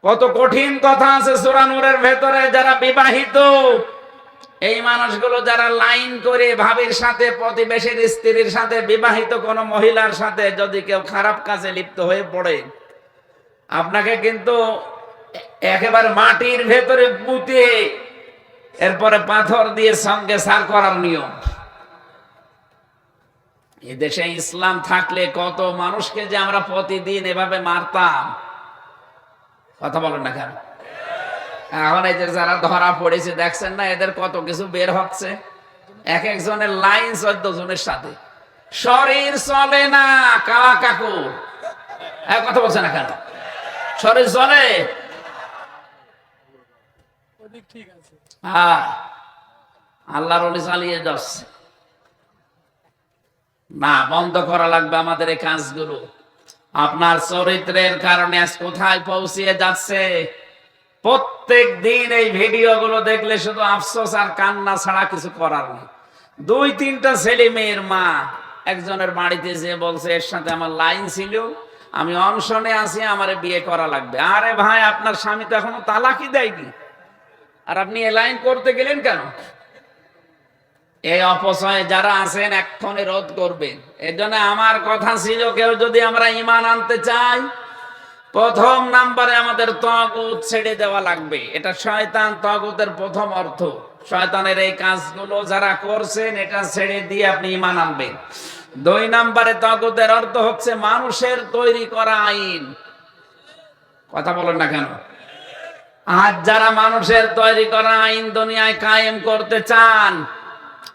কত কঠিন কথা আছে সূরা নূরের ভেতরে। যারা বিবাহিত এই মানুষগুলো যারা লাইন করে ভাবির সাথে, প্রতিবেশীর স্ত্রীর সাথে, বিবাহিত কোন মহিলার সাথে যদি কেউ খারাপ কাজে লিপ্ত হয়ে পড়ে, আপনাকে কিন্তু একেবারে মাটির ভেতরে পুঁতে এরপরে পাথর দিয়ে সঙ্গে সার করার নিয়ম। এই দেশে ইসলাম থাকলে কত মানুষকে যে আমরা প্রতিদিন এভাবে মারতাম, কথা বলেন না কেন? এখন এই যে যারা ধরা পড়েছে দেখছেন না, এদের কত কিছু বের হচ্ছে। এক একজনের লাইন 14 জনের সাথে। শরীর চলে না কালা কাকুর, কথা বলছে না কেন? শরীর চলে, হ্যাঁ, আল্লাহর ওলি চালিয়ে যাচ্ছে না। বন্ধ করা লাগবে আমাদের এই কাজগুলো। আপনার চরিত্রের কারণে আজ কোথায় পৌঁছিয়ে যাচ্ছে। প্রত্যেক দিন এই ভিডিওগুলো দেখলে শুধু আফসোস আর কান্না ছাড়া কিছু করার নেই। 2-3টা ছেলে মেয়ের মা একজনের বাড়িতে যে বলছে এর সাথে আমার লাইন ছিল, আমি অনশনে আছি, আমার বিয়ে করা লাগবে। আরে ভাই, আপনার স্বামী তো এখনো তালাকই দেয়নি, আর আপনি এ লাইন করতে গেলেন কেন? এই অপচয়ে যারা আছেন এক্ষণে রোধ করবেন। এর জন্য আমার কথা ছিল, কেউ যদি আমরা ঈমান আনতে চাই, প্রথম নাম্বারে আমাদের তাগুত ছেড়ে দেওয়া লাগবে। এটা শয়তান তাগুতের প্রথম অর্থ। শয়তানের এই কাজগুলো যারা করছেন এটা ছেড়ে দিয়ে আপনি ঈমান আনবেন। 2 নাম্বারে তাগুতের অর্থ হচ্ছে মানুষের তৈরি করা আইন। কথা বলেন না কেন? আজ যারা মানুষের তৈরি করা আইন দুনিয়ায় কায়েম করতে চান,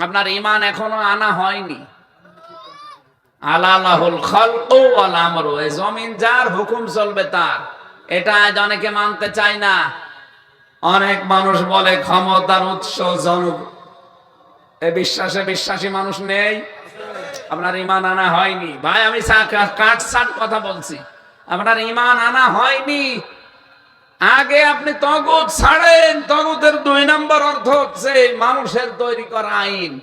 আপনার ঈমান এখনো আনা হয়নি। আলালাহুল খালকু ওয়াল আমরু, এই জমিন যার, হুকুম চলবে তার। এটা আজ অনেকে মানতে চায় না। অনেক মানুষ বলে ক্ষমতার উৎস জনগণ, এ বিশ্বাসে বিশ্বাসী মানুষ নেই। আপনার ঈমান আনা হয়নি ভাই, আমি কাটছাট কথা বলছি। আপনার ঈমান আনা হয়নি। আগে আপনি তাগুত ছাড়েন। তাগুতের 2 নম্বর অর্থ হচ্ছে মানুষের তৈরি করা আইন।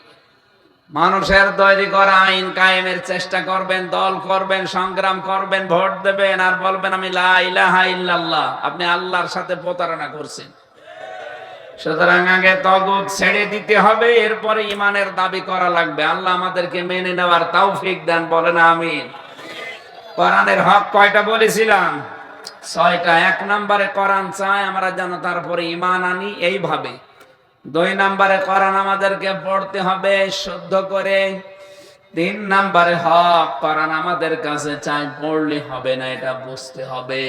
মানুষের তৈরি করা আইন কায়েমের চেষ্টা করবেন, দল করবেন, সংগ্রাম করবেন, ভোট দেবেন, আর বলবেন আমি লা ইলাহা ইল্লাল্লাহ। আপনি আল্লাহর সাথে প্রতারণা করছেন। সুতরাং আগে তাগুত ছেড়ে দিতে হবে, এরপরে ঈমানের দাবি করা লাগবে। আল্লাহ আমাদেরকে মেনে নেওয়ার তৌফিক দেন, বলেন আমিন। কোরআনের হক কয়টা বলেছিলাম? 6টা। 1 নম্বরে কোরআন চায় আমরা যেন তারপরে ঈমান আনি এইভাবে। 2 নম্বরে কোরআন আমাদেরকে পড়তে হবে শুদ্ধ করে। 3 নম্বরে হক কোরআন আমাদের কাছে চাই, পড়লে হবে না, এটা বুঝতে হবে।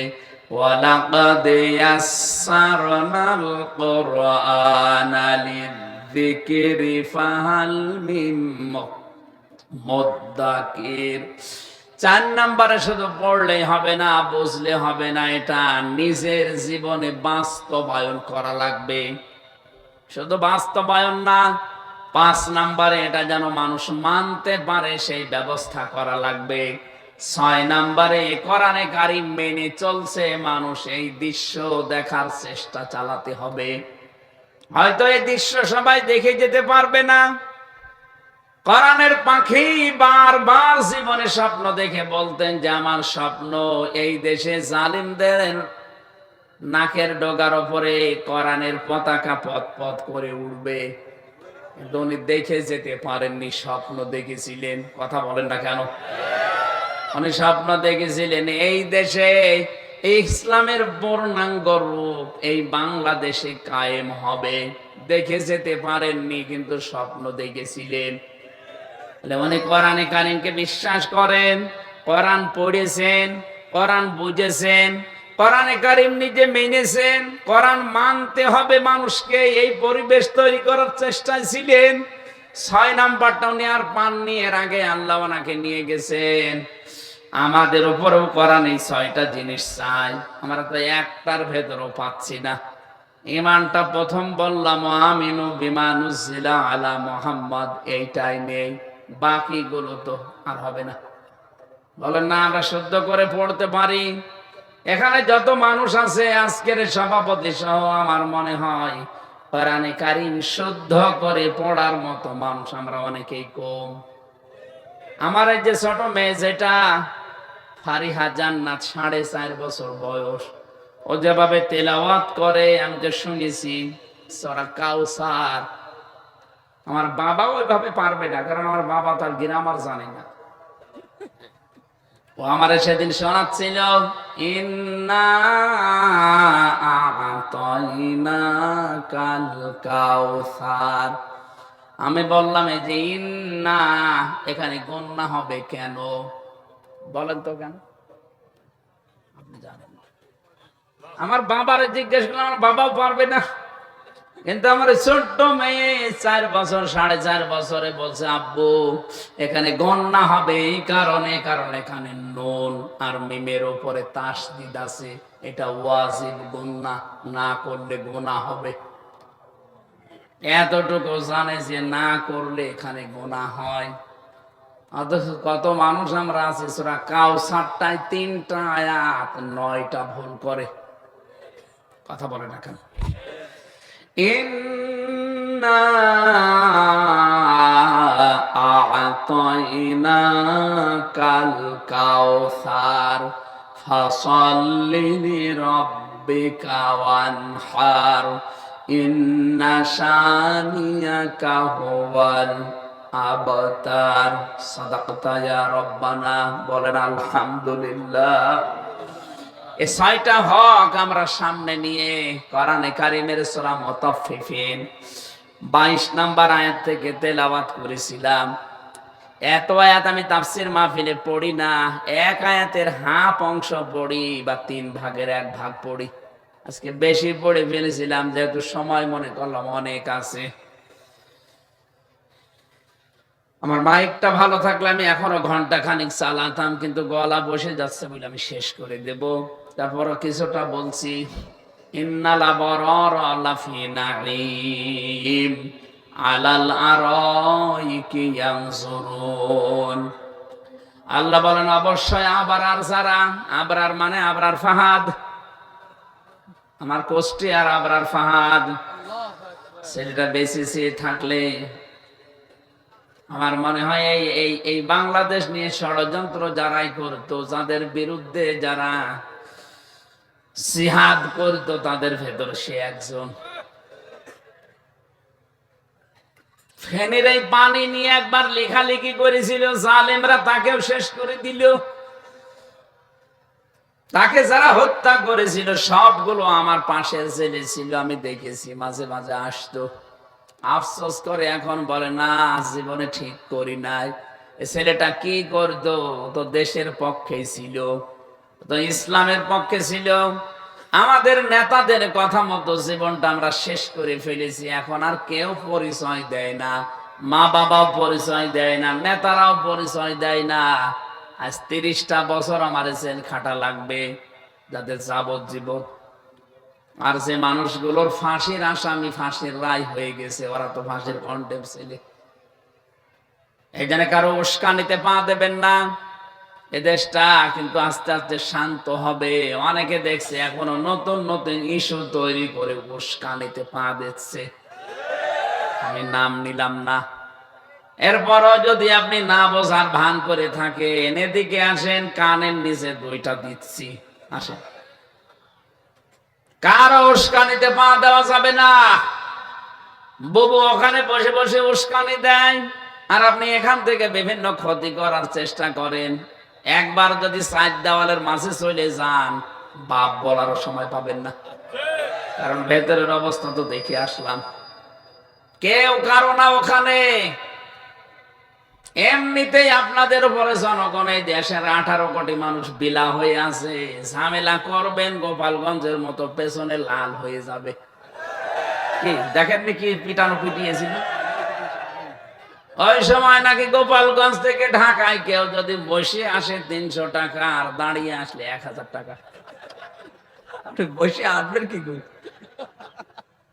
ওয়ালাকাদ ইয়াসসারনাল কুরআনা লিযিকরি ফাহাল মিন মুদ্দাকির। 4 নম্বরে শুধু পড়লেই হবে না, বুঝলে হবে না, এটা নিজের জীবনে বাস্তবায়ন করা লাগবে। শুধু বাস্তবায়ন না, 5 নম্বরে এটা যেন মানুষ মানতে পারে সেই ব্যবস্থা করা লাগবে। 6 নম্বরে কোরআনে কারীম মেনে চলছে মানুষ, এই দৃশ্য দেখার চেষ্টা চালাতে হবে। হয়তো এই দৃশ্য সবাই দেখে যেতে পারবে না। কোরআনের পাখি বারবার জীবনে স্বপ্ন দেখে বলতেন যে আমার স্বপ্ন এই দেশে জালিমদের নাকের ডগার উপরে কোরআনের পতাকা পথ পথ করে উঠবে। কিন্তু উনি দেখে যেতে পারেননি, স্বপ্ন দেখেছিলেন। কথা বলেন না কেন? উনি স্বপ্ন দেখেছিলেন এই দেশে ইসলামের পূর্ণাঙ্গ রূপ এই বাংলাদেশে কায়েম হবে। দেখে যেতে পারেননি, কিন্তু স্বপ্ন দেখেছিলেন। উনি কোরআনে কারীমকে বিশ্বাস করেন, কোরআন পড়েছেন, কোরআন বুঝেছেন, কোরআনে কারীম নিজে মেনেছেন। কোরআন মানতে হবে মানুষকে, এই পরিবেশ তৈরি করার চেষ্টায় ছিলেন। 6 নাম্বারটা উনি আর পাননি, এর আগে আল্লাহ ওনাকে নিয়ে গেছেন। আমাদের উপরেও কোরআন এই 6টা জিনিস চাই, আমরা তো একটার ভেতরও পাচ্ছি না। ঈমানটা প্রথম বললাম আমিনু বিমা নুজিলা আলা মুহাম্মদ, এইটাই নেই। বাকিগুলো তো আর হবে না। বলেন না আমরা শুদ্ধ করে পড়তে পারি? এখানে যত মানুষ আছে আজকের সভাপতি সহ আমার মনে হয় কোরআনে কারীম শুদ্ধ করে পড়ার মতো মানুষ আমরা অনেকেই কম। আমার এই যে ছোট মেয়ে যেটা ফারিহা জান্নাত, 4.5 বছর বয়স, ও যেভাবে তেলাওয়াত করে আমি তো শুনেছি সূরা কাউসার, আমার বাবা ওইভাবে পারবে না, কারণ আমার বাবা তার গ্রামার জানে না। ও আমারে সেদিন শোনাচ্ছিল, ইন্না আ'তাইনাকাল কাউসার। আমি বললাম এই যে ইন্না, এখানে গন্না হবে কেন বলেন তো, কেন আপনি জানেন না? আমার বাবারে জিজ্ঞেস করলাম, আমার বাবাও পারবে না, কিন্তু আমার ছোট্ট মেয়ে 4 বছর 4.5 বছরে বলছে, আব্বু এখানে গন্না হবে এই কারণে, কারণ এখানে নুন আর মিমের উপরে তাসদিদ আছে, এটা ওয়াজিব গন্না, না করলে গুনাহ হবে। এতটুকু জানে যে না করলে এখানে গুনাহ হয়। অথচ কত মানুষ আমরা আছি সূরা কাউসারটায় 3টা আয়াত 9টা ভুল করে। কথা বলে না কেন? ইন্না আ'তাইনাকাল কাউসার ফাসাল্লি লিরাব্বিকা ওয়ানহার ইন্না শানিয়াকা হুয়াল আবতার। সাদাকতা ইয়া রব্বানা, বলেন আলহামদুলিল্লাহ। এই 6টা হক আমরা সামনে নিয়ে কোরআনে কারীমের সূরা মুতাফফিফিন 22 নম্বর আয়াত থেকে তেলাওয়াত করেছিলাম। এত আয়াত আমি তাফসীর মাহফিলে পড়ি না, এক আয়াতের হাফ অংশ পড়ি বা 3 ভাগের 1 ভাগ পড়ি। আজকে বেশি পড়ে ফেলেছিলাম, যেহেতু সময় মনে করলাম অনেক আছে। আমার মাইকটা ভালো থাকলে আমি এখনো ঘন্টা খানিক চালাতাম, কিন্তু গলা বসে যাচ্ছে বলে আমি শেষ করে দেব। তারপরও কিছুটা বলছি। ইন্নাল আবরারা লাফি নাঈম আলাল আরাইকি ইয়ানজুরুন। আল্লাহ বলেন অবশ্যই আবরার যারা, আবরার মানে আবরার ফাহাদ, আমার কোষ্টি আর আবরার ফাহাদ ছেলেটা বেঁচেছে থাকলে আমার মনে হয় এই বাংলাদেশ নিয়ে ষড়যন্ত্র যারাই করতো, যাদের বিরুদ্ধে যারা জিহাদ করতো, তাদের ভেতর সে একজন। ফেনীর এই পানি নিয়ে একবার লেখালেখি করেছিল জালেমরা, তাকেও শেষ করে দিল। তাকে যারা হত্যা করেছিল সবগুলো আমার পাশের ছেলে ছিল, আমি দেখেছি, মাঝে মাঝে আসতো। আফসোস করে এখন বলে না, জীবনে ঠিক করি নাই। এই ছেলেটা কি করতো? তো দেশের পক্ষে ছিল, তো ইসলামের পক্ষে ছিল। আমাদের নেতাদের কথা মতো জীবনটা আমরা শেষ করে ফেলেছি। এখন আর কেউ পরিচয় দেয় না, মা বাবাও পরিচয় দেয় না, নেতারাও পরিচয় দেয় না। আজ 30টা বছর আমার জেল খাটা লাগবে, যাদের যাবজ্জীবন। আর যে মানুষগুলোর ফাঁসির আসামি, ফাঁসির রায় হয়ে গেছে, ওরা তো ফাঁসির কন্টেম ছেলে। এই জন্য কারো উস্কানিতে পা দেবেন না। এ দেশটা কিন্তু আস্তে আস্তে শান্ত হবে। অনেকে দেখছে এখনো নতুন নতুন ইস্যু তৈরি করে উস্কানিতে পা দিচ্ছে, আমি নাম নিলাম না। এরপরও যদি আপনি না বোঝার ভান করে থাকেন, এদিকে আসেন, কানের নিচে 2টা দিচ্ছি, আসেন। কারো উস্কানিতে পা দেওয়া যাবে না। বুবু ওখানে বসে বসে উস্কানি দেয়, আর আপনি এখান থেকে বিভিন্ন ক্ষতি করার চেষ্টা করেন। একবার যদি 4 দেওয়ালের মাঝে চলে যান, বাপ বলারও সময় পাবেন না, কারণ ভেতরের অবস্থা তো দেখে আসলাম। কেউ কারো না ওখানে। এমনিতেই আপনাদের উপরে জনগণ, এই দেশের 18 কোটি মানুষ বিলা হয়ে আছে। ঝামেলা করবেন, গোপালগঞ্জের মতো পেছনে লাল হয়ে যাবে। কি দেখেননি কি পিটানো পিটিয়েছিল ওই সময়? নাকি গোপালগঞ্জ থেকে ঢাকায় কেউ যদি বসে আসে 300 টাকা, আর দাঁড়িয়ে আসলে 1000 টাকা। বসে আসবেন কি করে?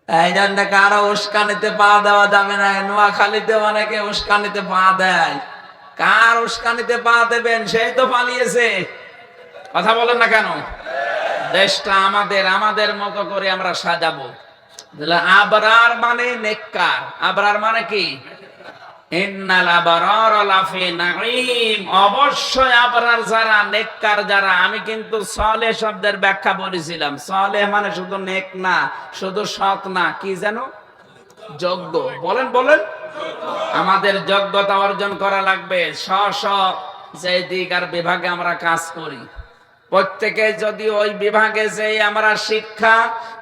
এই জন্য কারো উস্কানিতে পা দেওয়া যাবে না। নোয়াখালীতে অনেকে উস্কানিতে পা দেয়। কার উস্কানিতে পা দেবেন? সেই তো পালিয়েছে। কথা বলেন না কেন? দেশটা আমাদের, আমাদের মতো করে আমরা সাজাবো। আবরার মানে নেককার। আবরার মানে কি? ইন্নাল আবরারা লাফি নাঈম, অবশ্যই আবরার যারা, নেককার যারা। আমি কিন্তু সালেহ শব্দের ব্যাখ্যা বলেছিলাম। সালেহ মানে শুধু নেক না, শুধু সৎ না, কি জানো, যোগ্য। বলেন বলেন, আমাদের যোগ্যতা অর্জন করা লাগবে। যে দিক আর বিভাগে আমরা কাজ করি, প্রত্যেকে যদি ওই বিভাগে যে আমরা শিক্ষা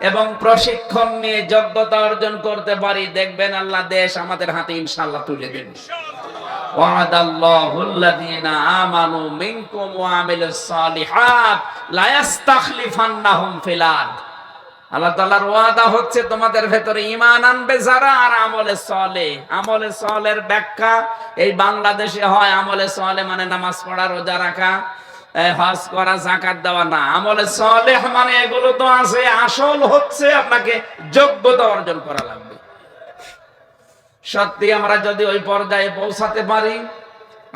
এবং প্রশিক্ষণ নিয়ে যোগ্যতা অর্জন করতে পারি, দেখবেন আল্লাহ দেশ আমাদের হাতে ইনশাআল্লাহ তুলে দেবেন। ওয়াদাল্লাহুল্লাযীনা আমানু মিনকুম ওয়া আমিলুস সালিহাত লা ইস্তাখলিফান্নাহুম ফিল আরদ। আল্লাহ তাআলার ওয়াদা হচ্ছে তোমাদের ভেতরে ঈমান আনবে যারা, আর আমলে সালেহ। আমলে সালেহের ব্যাখ্যা এই বাংলাদেশে হয় আমলে সালেহ মানে নামাজ পড়া, রোজা রাখা, হজ করা, যাকাত দেওয়া না। আমলে সালেহ মানে এগুলো তো আছে, আসল হচ্ছে আপনাকে যোগ্যতা অর্জন করা লাগবে। সত্যি আমরা যদি ওই পর্যায়ে পৌঁছাতে পারি,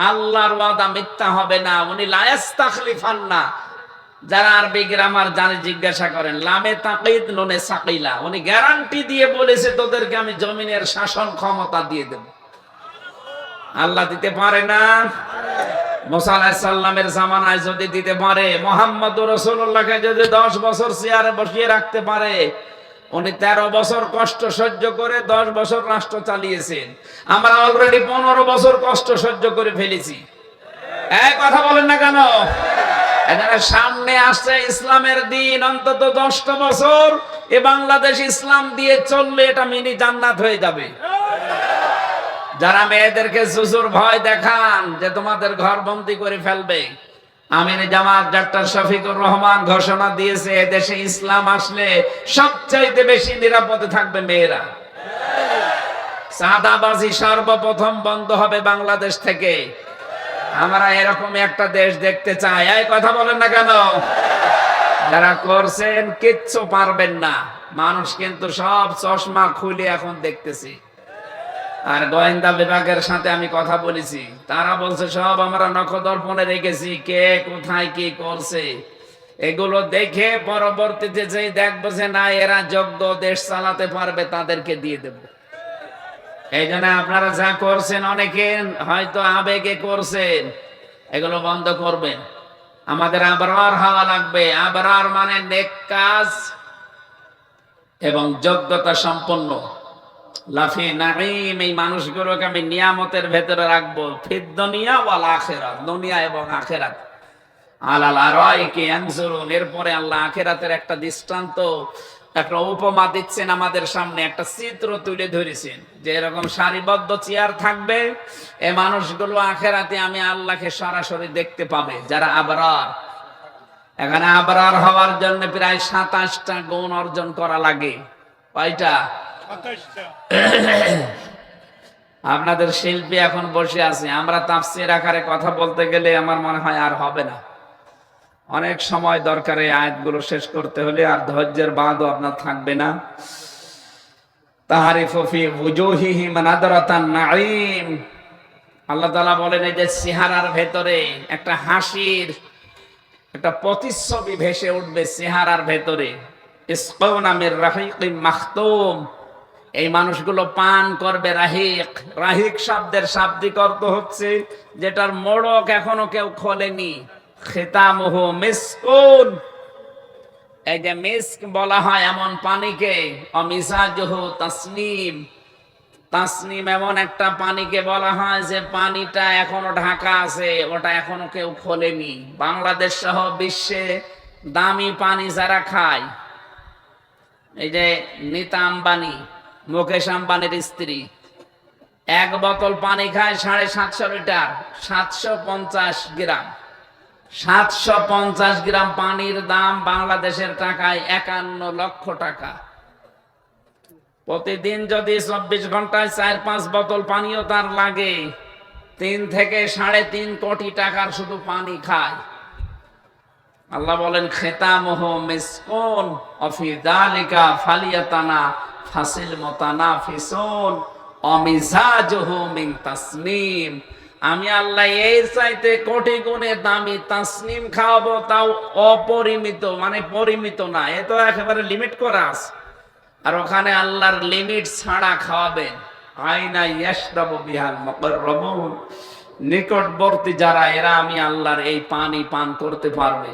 আল্লাহর ওয়াদা মিথ্যা হবে না। উনি লা ইস্তাখলিফান্না, যারা আরবি গ্রামার জানে জিজ্ঞাসা করেন, লামে তাকিদ নুনে সাকিলা, উনি গ্যারান্টি দিয়ে বলেছে তোদেরকে আমি জমিনের শাসন ক্ষমতা দিয়ে দেব। আল্লাহ দিতে পারে না? মুসা আলাইহিস সালামের জামানায় যদি দিতে পারে, মুহাম্মদুর রাসূলুল্লাহকে যদি 10 বছর চেয়ারে বসিয়ে রাখতে পারে, উনি 13 বছর কষ্ট সহ্য করে 10 বছর রাষ্ট্র চালিয়েছেন। আমরা অলরেডি 15 বছর কষ্ট সহ্য করে ফেলেছি। এক কথা বলেন না কেন? এখানে সামনে আসছে ইসলামের দিন, অন্তত 10টা বছর এ বাংলাদেশ ইসলাম দিয়ে চললে এটা মিনি জান্নাত হয়ে যাবে। যারা মেয়েদেরকে জুজুর ভয় দেখান যে তোমাদের ঘর বন্দী করে ফেলবে, আমির জামাত ডাক্তার শফিকুর রহমান ঘোষণা দিয়েছে এদেশে ইসলাম আসলে সবচাইতে বেশি নিরাপদে থাকবে মেয়েরা। চাঁদাবাজি সর্বপ্রথম বন্ধ হবে বাংলাদেশ থেকে। আমরা এরকম একটা দেশ দেখতে চাই। এই কথা বলেন না কেন? যারা করছেন কিচ্ছু পারবেন না। মানুষ কিন্তু সব চশমা খুলে এখন দেখতেছি। আর গোয়েন্দা বিভাগের সাথে আমি কথা বলেছি, তারা বলছে সব আমরা নখদর্পণে রেখেছি, কে কোথায় কি করছে এগুলো দেখে পরবর্তীতে যে দেখবো যে না এরা যোগ্য, দেশ চালাতে পারবে, তাদেরকে দিয়ে দেব। এই জন্য আপনারা যা করছেন, অনেকে হয়তো আবেগে করছেন, এগুলো বন্ধ করবেন। আমাদের আবরার হওয়া লাগবে। আবরার মানে নেক কাজ এবং যোগ্যতা সম্পন্ন। লাফি নাঈম, এই মানুষগুলোকে আমি নিয়ামতের ভেতরে রাখবো। ফিদ দুনিয়া ওয়াল আখিরাত, দুনিয়া এবং আখিরাত। আলাল আরাইকি ইয়ানজুরুন, এরপরে আল্লাহ আখিরাতের একটা দৃষ্টান্ত, একটা উপমা দিচ্ছেন আমাদের সামনে, একটা চিত্র তুলে ধরেছেন যে এরকম সারিবদ্ধ চেয়ার থাকবে, এই মানুষগুলো আখিরাতে আমি আল্লাহকে সরাসরি দেখতে পাবে, যারা আবরার। এখানে আবরার হওয়ার জন্য প্রায় 27টা গুণ অর্জন করা লাগে। কয়টা? আপনাদের শিল্পী এখন বসে আছে, আমরা তাফসীর আকারে কথা বলতে গেলে আমার মনে হয় আর হবে না, অনেক সময় দরকার এই আয়াতগুলো শেষ করতে হলে, আর ধৈর্যের বাঁধও আপনার থাকবে না। তাহারিফু ফি ওয়ুজুহিহিম নাদরাতান নাঈম, আল্লাহ তাআলা বলেন এই যে চেহারার ভেতরে একটা হাসির একটা প্রতিচ্ছবি ভেসে উঠবে চেহারার ভেতরে। ইসকাউনা মির রাহিকিম মাখতুম, এই মানুষগুলো পান করবে রাহিক। রাহিক শব্দের শাব্দিক অর্থ হচ্ছে যেটার মোড়ক এখনো কেউ খোলেনি। খিতামুহু মিসকুন, এই যে মিস্ক বলা হয় এমন পানিকে। অমিজাজুহু তাসনিম, তাসনিম এমন একটা পানিকে বলা হয় যে পানিটা এখনো ঢাকা আছে, ওটা এখনো কেউ খোলেনি। বাংলাদেশ সহ বিশ্বে দামি পানি যারা খায়, এই যে নীতা আম্বানি, মুকেশ আম্বানির স্ত্রী, এক বোতল পানি খায় 750 লিটার, 750 গ্রাম। 750 গ্রাম পানির দাম বাংলাদেশের টাকায় 51 লক্ষ টাকা। প্রতিদিন যদি 24 ঘন্টায় 4-5 বোতল পানিও তার লাগে, 3 থেকে 3.5 কোটি টাকার শুধু পানি খায়। আল্লাহ বলেন খিতামুহু মিসকুন ওয়া ফি যালিকা ফালিয়াতানা ফাসিল মুতানাফিসুন ওয়া মিজাজুহু মিন তাসনিম, আমি আল্লাহ এই চাইতে কোটি গুণে দামি তাসনিম খাওয়াবো, তাও অপরিমিত, মানে পরিমিত না, এ তো একেবারে লিমিট করা আছে। আর ওখানে আল্লাহর লিমিট ছাড়া খাওয়াবেন। আইনা ইয়াশরাবু বিহাল মুকাররাবুন, নিকটবর্তী যারা এরা আমি আল্লাহর এই পানি পান করতে পারবে।